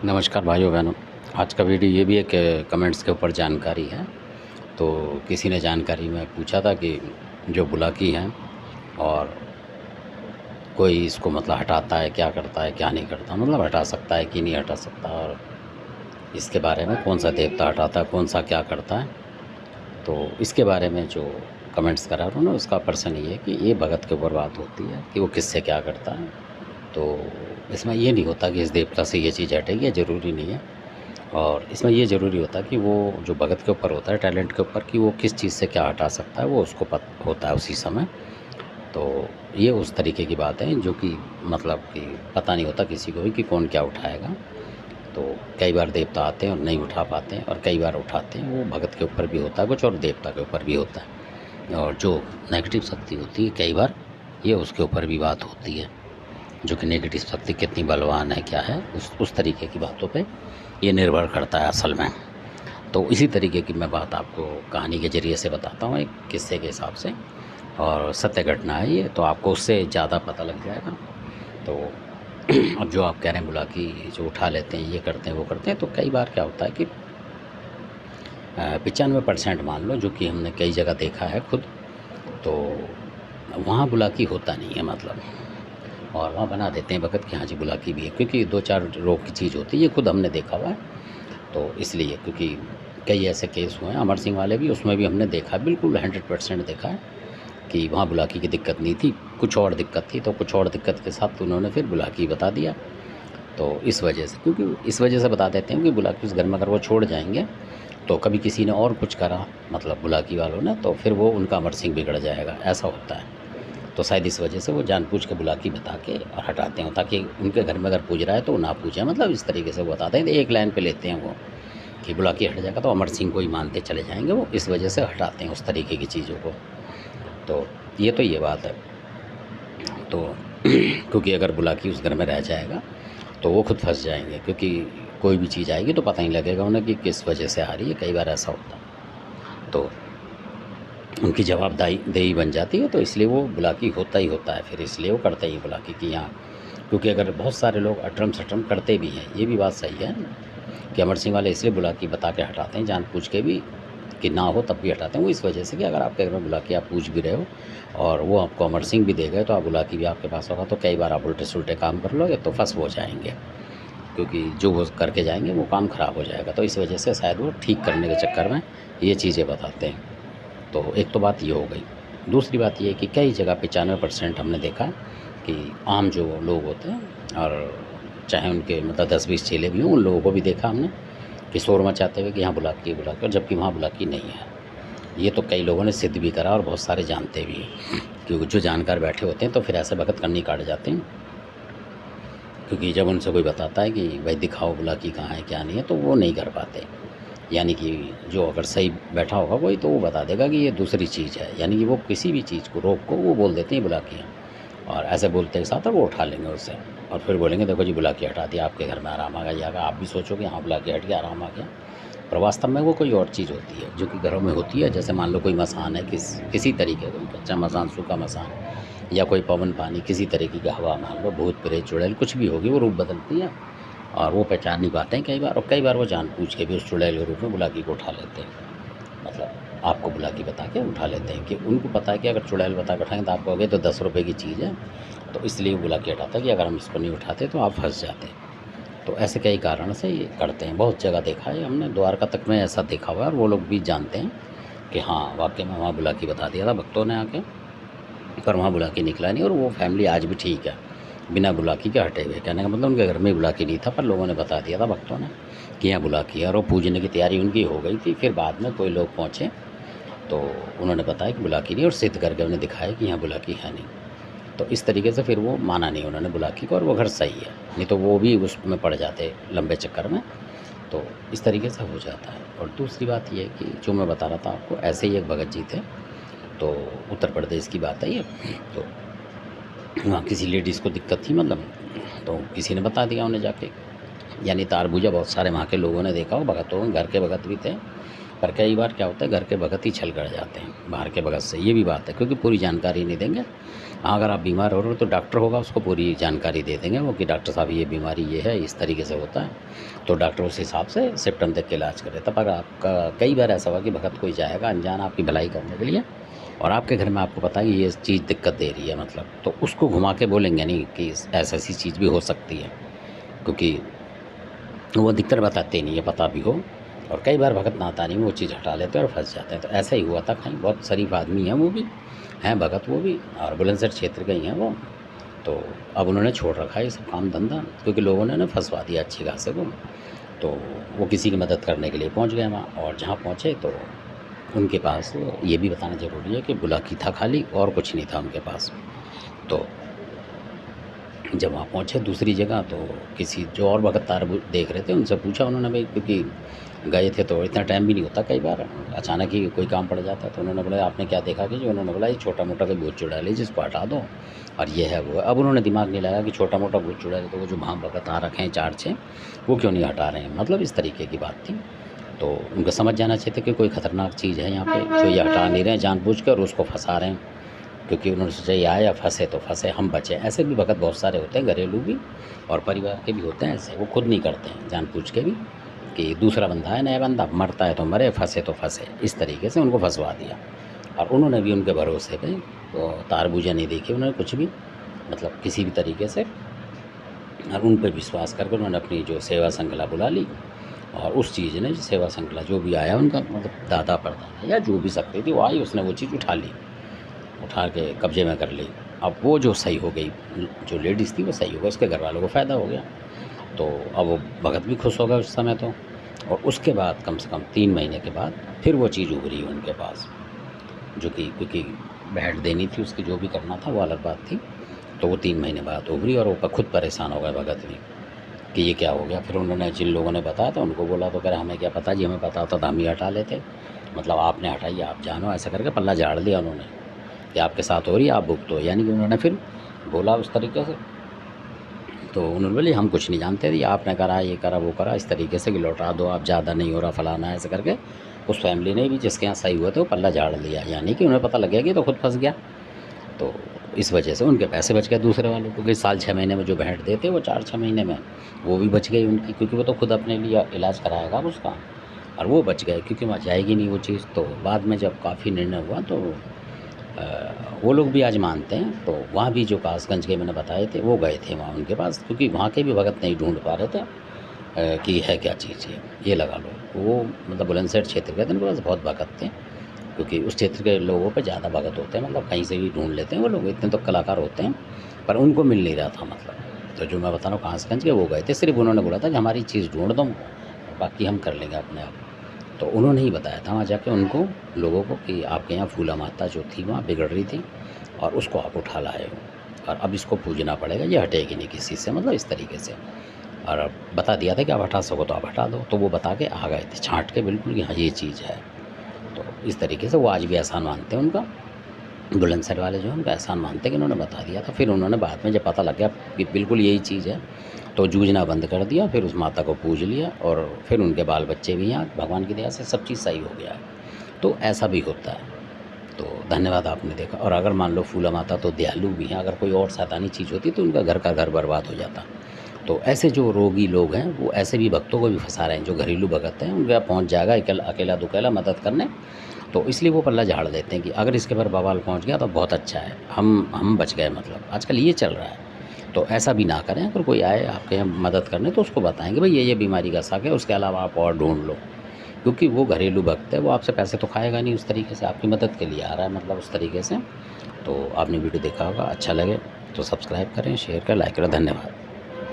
नमस्कार भाइयों बहनों। आज का वीडियो ये भी एक कमेंट्स के ऊपर जानकारी है। तो किसी ने जानकारी में पूछा था कि जो बुलाकी हैं और कोई इसको मतलब हटाता है, क्या करता है, क्या नहीं करता, मतलब हटा सकता है कि नहीं हटा सकता, और इसके बारे में कौन सा देवता हटाता है, कौन सा क्या करता है। तो इसके बारे में जो कमेंट्स करा उन्होंने, उसका पर्सन ये है कि ये भगत के ऊपर बात होती है कि वो किससे क्या करता है। तो इसमें ये नहीं होता कि इस देवता से ये चीज़ हटेगी, ये ज़रूरी नहीं है। और इसमें ये ज़रूरी होता है कि वो जो भगत के ऊपर होता है, टैलेंट के ऊपर, कि वो किस चीज़ से क्या हटा सकता है, वो उसको पता होता है उसी समय। तो ये उस तरीके की बात है जो कि मतलब कि पता नहीं होता किसी को भी कि कौन क्या उठाएगा। तो कई बार देवता आते हैं और नहीं उठा पाते हैं, और कई बार उठाते हैं। वो भगत के ऊपर भी होता है कुछ, और देवता के ऊपर भी होता है। और जो नेगेटिव शक्ति होती है, कई बार ये उसके ऊपर भी बात होती है, जो कि नेगेटिव शक्ति कितनी बलवान है, क्या है, उस तरीके की बातों पे ये निर्भर करता है असल में। तो इसी तरीके की मैं बात आपको कहानी के ज़रिए से बताता हूँ, एक किस्से के हिसाब से, और सत्य घटना है ये, तो आपको उससे ज़्यादा पता लग जाएगा। तो अब जो आप कह रहे हैं बुला कि जो उठा लेते हैं, ये करते हैं, वो करते हैं, तो कई बार क्या होता है कि 95% मान लो, जो कि हमने कई जगह देखा है खुद, तो वहाँ बुलाकी होता नहीं है मतलब, और वहाँ बना देते हैं वक़्त कि हाँ जी बुलाकी भी है, क्योंकि 2-4 रोग की चीज़ होती है, ये खुद हमने देखा हुआ है। तो इसलिए, क्योंकि कई ऐसे केस हुए हैं, अमर सिंह वाले भी, उसमें भी हमने देखा, बिल्कुल 100% देखा है कि वहाँ बुलाकी की दिक्कत नहीं थी, कुछ और दिक्कत थी। तो कुछ और दिक्कत के साथ उन्होंने फिर बुलाकी बता दिया। तो इस वजह से, क्योंकि इस वजह से बता देते हैं कि बुलाकी उस घर में अगर वो छोड़ जाएँगे, तो कभी किसी ने और कुछ करा, मतलब बुलाकी वालों ने, तो फिर वो उनका अमर सिंह बिगड़ जाएगा, ऐसा होता है। तो शायद इस वजह से वो जानबूझ के बुलाकी बता के और हटाते हैं, ताकि उनके घर में अगर पूज रहा है तो वो ना पूजें, मतलब इस तरीके से वो बताते हैं। तो एक लाइन पे लेते हैं वो कि बुलाकी हट जाएगा तो अमर सिंह को ही मानते चले जाएंगे, वो इस वजह से हटाते हैं उस तरीके की चीज़ों को। तो ये बात है। तो क्योंकि अगर बुलाकी उस घर में रह जाएगा तो वो खुद फंस जाएंगे, क्योंकि कोई भी चीज़ आएगी तो पता नहीं लगेगा उन्हें कि किस वजह से आ रही है। कई बार ऐसा होता है, तो उनकी जवाबदाही देही बन जाती है, तो इसलिए वो बुलाकी होता ही होता है। फिर इसलिए वो करते ही बुलाकी कि यहाँ, क्योंकि अगर बहुत सारे लोग अटरम सटरम करते भी हैं, ये भी बात सही है कि अमर सिंह वाले इसलिए बुलाकी बता के हटाते हैं, जानबूझ के भी, कि ना हो तब भी हटाते हैं। वो इस वजह से कि अगर आपके घर में बुलाकी आप पूछ भी रहे हो और वो आपको अमर सिंह भी दे गए, तो आप बुलाकी भी आपके पास होगा, तो कई बार आप उल्टे सुलटे काम कर लोगे तो फंस हो जाएंगे, क्योंकि जो वो करके जाएंगे वो काम ख़राब हो जाएगा। तो इस वजह से शायद वो ठीक करने के चक्कर में ये चीज़ें बताते हैं। तो एक तो बात ये हो गई। दूसरी बात ये है कि कई जगह 95% हमने देखा कि आम जो लोग होते हैं, और चाहे उनके मतलब 10-20 चेले भी हों, उन लोगों को भी देखा हमने कि शोर मचाते हुए कि यहाँ बुलाकी है, बुलाकी, और जबकि वहाँ बुलाकी नहीं है। ये तो कई लोगों ने सिद्ध भी करा और बहुत सारे जानते भी हैं, क्योंकि जो जानकार बैठे होते हैं तो फिर ऐसे वक़्त कन्नी काट जाते हैं। क्योंकि जब उनसे कोई बताता है कि भाई दिखाओ बुलाकी कहाँ है, क्या नहीं है, तो वो नहीं कर पाते। यानी कि जो अगर सही बैठा होगा कोई, तो वो बता देगा कि ये दूसरी चीज़ है, यानी कि वो किसी भी चीज़ को, रोग को, वो बोल देते हैं बुलाकी है। और ऐसे बोलते के साथ वो उठा लेंगे उससे, और फिर बोलेंगे देखो जी बुलाकी हटा दिया, आपके घर में आराम आ गया। आप भी सोचोगे हाँ बुलाकी हट गया, आराम आ गया, पर वास्तव में वो कोई और चीज़ होती है जो कि घरों में होती है। जैसे मान लो कोई मसान है, किसी तरीके का, कच्चा मसान, सूखा मसान, या कोई पवन पानी, किसी तरीके की हवा, मान लो भूत प्रेत चुड़ैल कुछ भी होगी, वो रूप बदलती है और वो पहचान नहीं पाते हैं कई बार, और कई बार वो जानबूझ के भी उस चुड़ैल के रूप में बुलाकी को उठा लेते हैं। मतलब आपको बुलाकी बता के उठा लेते हैं, कि उनको पता है कि अगर चुड़ैल बता के उठाएंगे तो आप कहोगे तो 10 रुपये की चीज़ है, तो इसलिए वो बुलाकी हटाता है कि अगर हम इसको नहीं उठाते तो आप फंस जाते। तो ऐसे कई कारण से ये करते हैं, बहुत जगह देखा है हमने, द्वारका तक में ऐसा देखा हुआ है, और वो लोग भी जानते हैं कि हाँ वाकई में वहाँ बुलाकी बता दिया था भक्तों ने आके, पर वहाँ बुलाकी निकला नहीं, और वो फैमिली आज भी ठीक है बिना बुलाकी के हटे हुए। कहने का मतलब उनके घर में बुलाकी नहीं था, पर लोगों ने बता दिया था भक्तों ने कि यहाँ बुलाकी है, और वो पूजने की तैयारी उनकी हो गई थी। फिर बाद में कोई लोग पहुँचे तो उन्होंने बताया कि बुलाकी नहीं, और सिद्ध करके उन्हें दिखाया कि यहाँ बुलाकी है नहीं। तो इस तरीके से फिर वो माना नहीं उन्होंने बुलाकी को, और वो घर सही है, नहीं तो वो भी उसमें पड़ जाते लंबे चक्कर में। तो इस तरीके से हो जाता है। और दूसरी बात ये है कि जो मैं बता रहा था आपको, ऐसे ही एक भगत जी थे, तो उत्तर प्रदेश की बात है ये। तो वहाँ किसी लेडीज़ को दिक्कत थी मतलब, तो किसी ने बता दिया उन्हें जाके, यानी तारबूजा बहुत सारे वहाँ के लोगों ने देखा हो, भगतों, घर के भगत भी थे, पर कई बार क्या होता है घर के भगत ही छल कर जाते हैं बाहर के भगत से, ये भी बात है, क्योंकि पूरी जानकारी नहीं देंगे। हाँ, अगर आप बीमार हो रहे हो तो डॉक्टर होगा उसको पूरी जानकारी दे देंगे वो कि डॉक्टर साहब ये बीमारी ये है, इस तरीके से होता है, तो डॉक्टर उस हिसाब से सिम्पटम देख के इलाज करे। तब अगर आपका कई बार ऐसा हुआ कि भगत कोई जाएगा अनजान आपकी भलाई करने के लिए और आपके घर में आपको पता है कि ये चीज़ दिक्कत दे रही है मतलब, तो उसको घुमा के बोलेंगे नहीं कि ऐसी चीज़ भी हो सकती है, क्योंकि वो अधिकतर बताते नहीं है, पता भी हो। और कई बार भगत नाता नहीं वो चीज़ हटा लेते हैं और फंस जाते हैं। तो ऐसा ही हुआ था कहीं, बहुत शरीफ आदमी हैं वो भी, हैं भगत वो भी, और बुलंदशहर क्षेत्र के ही हैं वो। तो अब उन्होंने छोड़ रखा है ये सब काम धंधा, क्योंकि लोगों ने ना फंसवा दिया अच्छी खासे को। तो वो किसी की मदद करने के लिए पहुंच गए वहाँ, और जहाँ पहुँचे तो उनके पास ये भी बताना ज़रूरी है कि बुलाकी था खाली, और कुछ नहीं था उनके पास। तो जब वहाँ पहुँचे दूसरी जगह, तो किसी जो और भगत तार देख रहे थे उनसे पूछा उन्होंने, भाई क्योंकि गए थे तो इतना टाइम भी नहीं होता, कई बार अचानक ही कोई काम पड़ जाता है। तो उन्होंने बोला आपने क्या देखा कि जो, उन्होंने बोला ये छोटा मोटा कोई भूत चुड़ैल है जिसको हटा दो, और ये है वो है। अब उन्होंने दिमाग नहीं लगाया कि छोटा मोटा भूत चुड़ैल है, तो वो जो वहाँ भगत आ रखे हैं 4-6 वो क्यों नहीं हटा रहे हैं, मतलब इस तरीके की बात थी। तो उनको समझ जाना चाहिए था कि कोई ख़तरनाक चीज़ है यहाँ पे जो ये हटा नहीं रहे हैं जानबूझ के और उसको फंसा रहे हैं, क्योंकि उन्होंने सोचा ये आया फंसे तो फंसे, हम बचे। ऐसे भी भगत बहुत सारे होते हैं, घरेलू भी और परिवार के भी होते हैं ऐसे, वो खुद नहीं करते हैं जानबूझ के भी, कि दूसरा बंदा है नया बंदा मरता है तो मरे, फंसे तो फंसे, इस तरीके से उनको फंसवा दिया। और उन्होंने भी उनके भरोसे पे तो तारबूजा नहीं देखी उन्होंने कुछ भी, मतलब किसी भी तरीके से, और उन पर विश्वास करके उन्होंने अपनी जो सेवा श्रृंखला बुला ली, और उस चीज़ ने सेवा श्रृंखला जो भी आया उनका, मतलब दादा परदादा या जो भी शक्ति थी वो आई, उसने वो चीज़ उठा ली, उठा के कब्जे में कर ली। अब वो जो सही हो गई, जो लेडीज़ थी वो सही हो गई, उसके घर वालों को फ़ायदा हो गया। तो अब वो भगत भी खुश हो गए उस समय तो। और उसके बाद कम से कम 3 महीने के बाद फिर वो चीज़ उभरी उनके पास, जो कि क्योंकि भेंट देनी थी उसकी, जो भी करना था वो अलग बात थी। तो वो 3 महीने बाद उभरी, और वो खुद परेशान हो गए भगत भी कि ये क्या हो गया। फिर उन्होंने जिन लोगों ने बताया था उनको बोला, तो कह रहे हमें क्या पता जी, हमें पता होता तो हम ही हटा लेते, मतलब आपने हटाई आप जानो, ऐसा करके पल्ला झाड़ दिया उन्होंने कि आपके साथ हो रही है आप भुगतो हो। यानी कि उन्होंने फिर बोला उस तरीके से, तो उन्होंने बोले हम कुछ नहीं जानते थे, आपने करा ये करा वो करा, इस तरीके से कि लौटा दो आप, ज़्यादा नहीं हो रहा फलाना, ऐसे करके उस फैमिली ने भी जिसके यहाँ सही हुआ था वो पल्ला झाड़ लिया। यानी कि उन्हें पता लग गया कि तो खुद फंस गया। तो इस वजह से उनके पैसे बच गए दूसरे वालों को, कि साल 6 महीने में जो भेंट देते वो 4-6 महीने में वो भी बच गई उनकी, क्योंकि वो तो खुद अपने लिए इलाज कराएगा उसका, और वो बच गए क्योंकि वहाँ जाएगी नहीं वो चीज़। तो बाद में जब काफ़ी निर्णय हुआ तो वो लोग भी आज मानते हैं। तो वहाँ भी जो कासगंज के मैंने बताए थे वो गए थे वहाँ उनके पास, क्योंकि वहाँ के भी भगत नहीं ढूंढ पा रहे थे कि है क्या चीज़ ये लगा लो। वो मतलब बुलंदशहर क्षेत्र के थे, उनके पास बहुत भगत थे, क्योंकि उस क्षेत्र के लोगों पे ज़्यादा भगत होते हैं, मतलब कहीं से भी ढूंढ लेते हैं वो लोग, इतने तो कलाकार होते हैं, पर उनको मिल नहीं रहा था मतलब। तो जो मैं बता रहा हूँ कासगंज के वो गए थे, सिर्फ उन्होंने बोला था कि हमारी चीज़ ढूंढ दो, बाकी हम कर लेंगे अपने आप। तो उन्होंने ही बताया था वहाँ जाके उनको लोगों को कि आपके यहाँ फूला माता जो थी वहाँ बिगड़ रही थी, और उसको आप उठा लाए हो, और अब इसको पूजना पड़ेगा, ये हटेगी नहीं किसी से, मतलब इस तरीके से। और अब बता दिया था कि आप हटा सको तो आप हटा दो, तो वो बता के आ गए थे छाँट के बिल्कुल कि हाँ ये चीज़ है। तो इस तरीके से वो आज भी एहसान मानते हैं उनका, बुलंदशहर वाले जो हैं उनका एहसान मानते हैं कि उन्होंने बता दिया था। फिर उन्होंने बाद में जब पता लग गया कि बिल्कुल यही चीज़ है, तो जूझना बंद कर दिया, फिर उस माता को पूज लिया, और फिर उनके बाल बच्चे भी हैं, भगवान की दया से सब चीज़ सही हो गया है। तो ऐसा भी होता है। तो धन्यवाद आपने देखा। और अगर मान लो फूला माता तो दयालु भी हैं, अगर कोई और शैतानी चीज़ होती तो उनका घर का घर बर्बाद हो जाता। तो ऐसे जो रोगी लोग हैं वो ऐसे भी भक्तों को भी फंसा रहे हैं, जो घरेलू भगत हैं उनके यहाँ पहुँच जाएगा अकेला दुकेला मदद करने, तो इसलिए वो पल्ला झाड़ देते हैं कि अगर इसके पर बवाल पहुँच गया तो बहुत अच्छा है, हम बच गए, मतलब आजकल ये चल रहा है। तो ऐसा भी ना करें, अगर कोई आए आपके यहाँ मदद करने तो उसको बताएंगे भाई ये बीमारी का शक है, उसके अलावा आप और ढूंढ लो, क्योंकि वो घरेलू भक्त है, वो आपसे पैसे तो खाएगा नहीं, उस तरीके से आपकी मदद के लिए आ रहा है, मतलब उस तरीके से। तो आपने वीडियो देखा होगा, अच्छा लगे तो सब्सक्राइब करें, शेयर करें, लाइक करें। धन्यवाद।